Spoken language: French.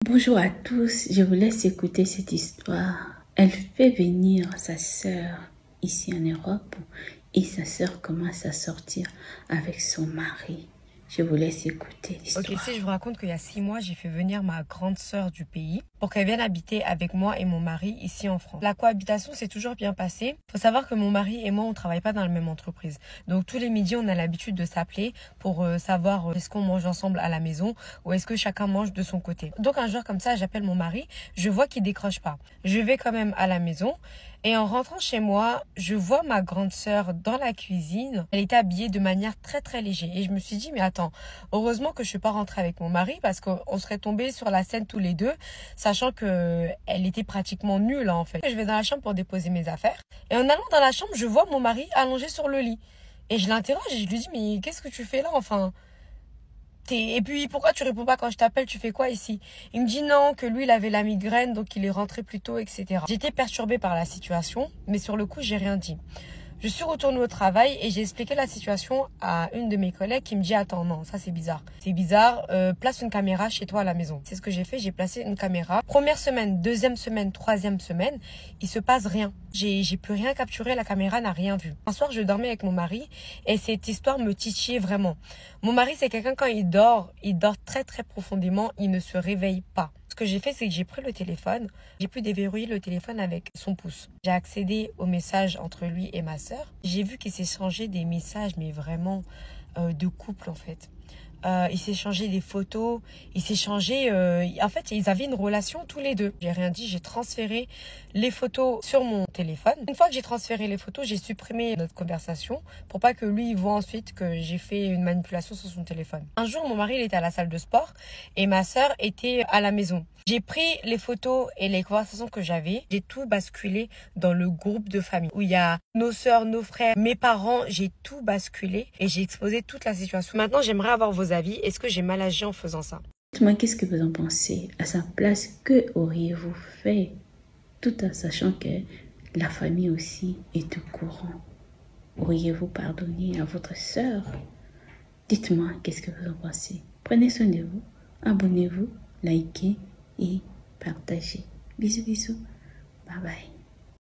Bonjour à tous, je vous laisse écouter cette histoire. Elle fait venir sa sœur ici en Europe et sa sœur commence à sortir avec son mari. Je vous laisse écouter l'histoire. Ok, si je vous raconte qu'il y a 6 mois, j'ai fait venir ma grande sœur du pays pour qu'elle vienne habiter avec moi et mon mari ici en France. La cohabitation s'est toujours bien passée. Il faut savoir que mon mari et moi, on ne travaille pas dans la même entreprise. Donc tous les midis, on a l'habitude de s'appeler pour savoir est-ce qu'on mange ensemble à la maison ou est-ce que chacun mange de son côté. Donc un jour comme ça, j'appelle mon mari, je vois qu'il décroche pas. Je vais quand même à la maison. Et en rentrant chez moi, je vois ma grande sœur dans la cuisine. Elle était habillée de manière très très légère. Et je me suis dit, mais attends, heureusement que je suis pas rentrée avec mon mari parce qu'on serait tombés sur la scène tous les deux, sachant que elle était pratiquement nulle en fait. Je vais dans la chambre pour déposer mes affaires. Et en allant dans la chambre, je vois mon mari allongé sur le lit. Et je l'interroge et je lui dis, mais qu'est-ce que tu fais là enfin? Et puis, pourquoi tu réponds pas quand je t'appelle? Tu fais quoi ici? Il me dit non, que lui, il avait la migraine, donc il est rentré plus tôt, etc. J'étais perturbée par la situation, mais sur le coup, j'ai rien dit. Je suis retournée au travail et j'ai expliqué la situation à une de mes collègues qui me dit « Attends, non, ça c'est bizarre. C'est bizarre, place une caméra chez toi à la maison. » C'est ce que j'ai fait, j'ai placé une caméra. Première semaine, deuxième semaine, troisième semaine, il se passe rien. J'ai plus rien capturé, la caméra n'a rien vu. Un soir, je dormais avec mon mari et cette histoire me titillait vraiment. Mon mari, c'est quelqu'un quand il dort très très profondément, il ne se réveille pas. Ce que j'ai fait, c'est que j'ai pris le téléphone, j'ai pu déverrouiller le téléphone avec son pouce. J'ai accédé aux messages entre lui et ma sœur. J'ai vu qu'il s'échangeait des messages, mais vraiment de couple en fait. Ils s'échangeaient des photos, ils s'échangeaient... en fait, ils avaient une relation tous les deux. J'ai rien dit, j'ai transféré les photos sur mon téléphone. Une fois que j'ai transféré les photos, j'ai supprimé notre conversation pour pas que lui voit ensuite que j'ai fait une manipulation sur son téléphone. Un jour, mon mari il était à la salle de sport et ma sœur était à la maison. J'ai pris les photos et les conversations que j'avais, j'ai tout basculé dans le groupe de famille où il y a nos sœurs, nos frères, mes parents, j'ai tout basculé et j'ai exposé toute la situation. Maintenant, j'aimerais avoir vos avis. Est-ce que j'ai mal agi en faisant ça? Dites-moi, qu'est-ce que vous en pensez? À sa place, que auriez-vous fait? Tout en sachant que la famille aussi est au courant. Auriez-vous pardonné à votre sœur? Dites-moi, qu'est-ce que vous en pensez? Prenez soin de vous, abonnez-vous, likez et partagez. Bisous, bisous. Bye bye.